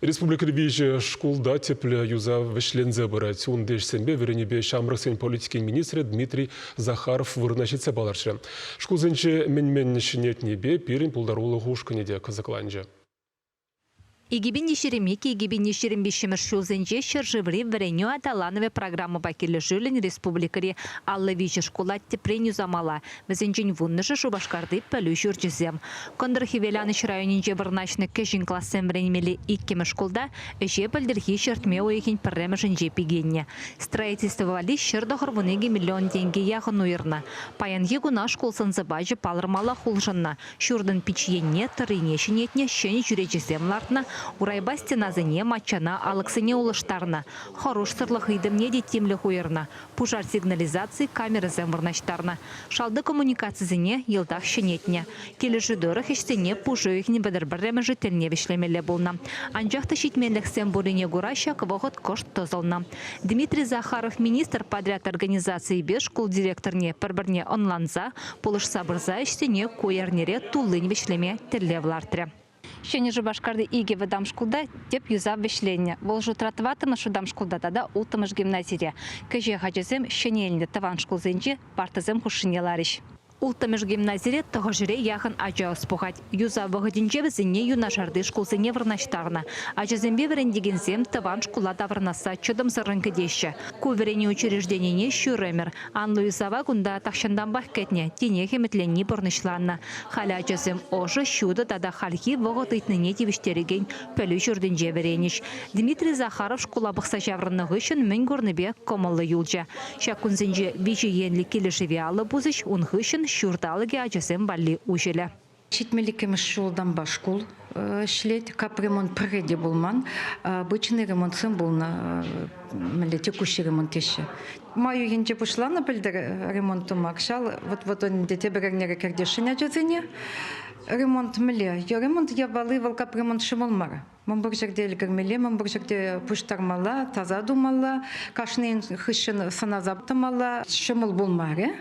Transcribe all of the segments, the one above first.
Республика Вижи школда тепле юза вишлензе бырать. Ундеш сенбе веренебе шамрыксен политики министры Дмитрий Захаров вырнашится баларшы. Шкулзенче мен шинетнебе пирин пулдарулы хушканеде казакланжа. Игибин нишеремеки, игибин нишерембешемір шулзенже шыржыври вареню аталанове программа бакелі жүлін республикари аллы вижі школат тепреню замала. Візенжен вуннышы шубашкарды пәлі жүржізем. Кондырхивеляныш районинже вырначны кәжін классен вренемелі иккемі школда әже пілдірхи шыртме ойекен пірремішін жепігенне. Строительство вали шырдығыр вунеге миллион деньги яғын уйырна. Паянге гуна школсын забажы палырмала хулжынна. Шурдын пичьенне, тырыне шынетне шыны жүрежізем лартна. Урайба стеназыне матчана алықсыне улыштарна. Хорош сырлық идімне детемлі хуйырна. Пужар сигнализации камеры зәмірнаштарна. Шалды коммуникацизіне елдақ шынетне. Келіші дөрі хештене пужы ихне бідір-бірремі жителіне вешлемелі болна. Анжақты шетменлік сәмбуліне гуращак вғыт кошт тозылна. Дмитрий Захаров министр подряд организации без школ директорне пірбірне онланза, полыш сабырза іштене койернере тулын вешлеме тірлевлартыры. Шені Жубашкарды иге выдам шкулда деп юза вешленне. Волжу тратватымы шудам шкулда да ултымыш гимназире. Кәже хачызем шені елінде таван шкулзенже партызем хушынелариш. Ултымыш гимназире тұғы жүре яғын ажа ұспұғат. Юза вғыдінже візіне юнашарды шкулзене вырнаштарына. Ажызембе вірендегензем таван шкулада вырнаса чыдым сырын кедеші. Көверені учреждениене шүремір. Анлы юзава күнда тақшындан бақ кәтіне тене хеметленні бұрнышланна. Халі ажызем ожы шуды дада халхи вғыт итніне тевіштереген пөлі жүрдінже вереніш. Дмитрий Захаров шкула бұқса жаврынығы үшін мен көрнібе комылы юлжа. Шакунзенже вижі енлі келішіве алы бұзыш ұнғы үшін шурдалыге ажызем бали ужелі. Шетмелікеміз жолдан башкул шлет, кап ремонт преде болман, бычный ремонт сын болна, текущий ремонт еще. Маю енде пушлана пілдер ремонту макшал, вот он дете берегнере кердешеня джазине. Ремонт мле, ремонт я балывал кап ремонт шималмара. Мамбур жерде элгермеле, мамбур жерде пуштармала, таза думала, кашнын хышын саназаптымала, шимал болмаре.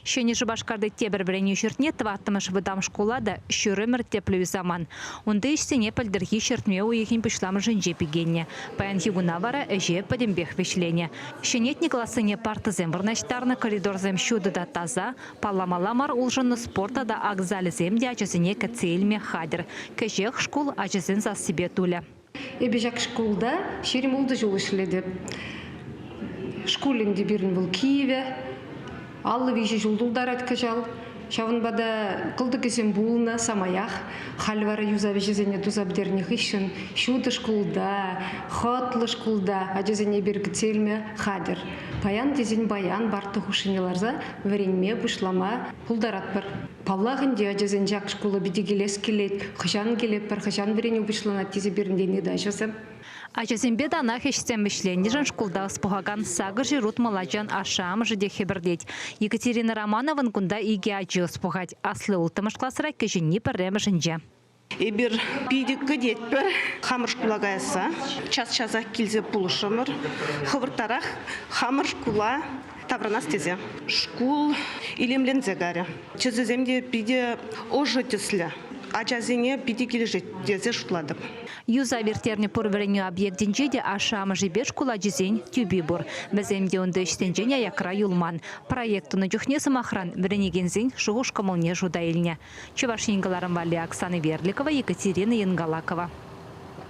Шені Жубашкарды тебір-бірені үшіртіне тваттымыш выдам школада шүрімір теплі заман. Онды ішсене пілдіргі шүртме ойекін пішламы жынже пігенне. Паянхи гуна вара әже падембех вешлене. Шенетні классыне партызем вырнаштарны коридорзем шуды да таза, палламаламар улжынны спорта да акзалізем де ачызыне кәтсейлме хадыр. Кәжех школ ачызын за себе туля. Эбежак школда шерім олды жол ішледі. Школінде бірін бұл Киеве. Аллы вижи жулдулдар әткажал. Шавынбада қылды кесен булна самаях. Хальвара юза вежезене дузабдерних ишін. Шуды шкулда, хотлы шкулда. Ажезене бергі целме хадыр. Паян дезен баян барты хушынеларза. Варенме бұшлама пулдарат бар. Паллағынде ажезен жақ шкула бедегелес келет. Хышан келет бар. Хышан варене бұшланат тезе беріндені да жасым. Ажазембе дана хештен мишленді жан шкулда спугаган сагыр жирут маладжан ашам жиде хебердеть. Екатерина Романовын кунда иге ажы спугать. Аслы ултымыш классыра кежінні пірремі жынже. Эбир пиди кадет бір хамыр шкулагайса. Час-часақ келзе пулышымыр. Хывыртарақ хамыр шкула тавранас тезе. Шкул илемлен зегаре. Чезеземде пиди ожы теслі. Ажазене пиди кележет тезе шутладым. Юза вертерне порвереню объектинже де ашамы жибе школа жезень тюби бур. Біземде онды іштенжене якра юлман. Проектуны жүхне самахран веренегензень шуғыш комылне жуда еліне. Чувашингаларым вали Оксана Верликова, Екатерина Янгалакова.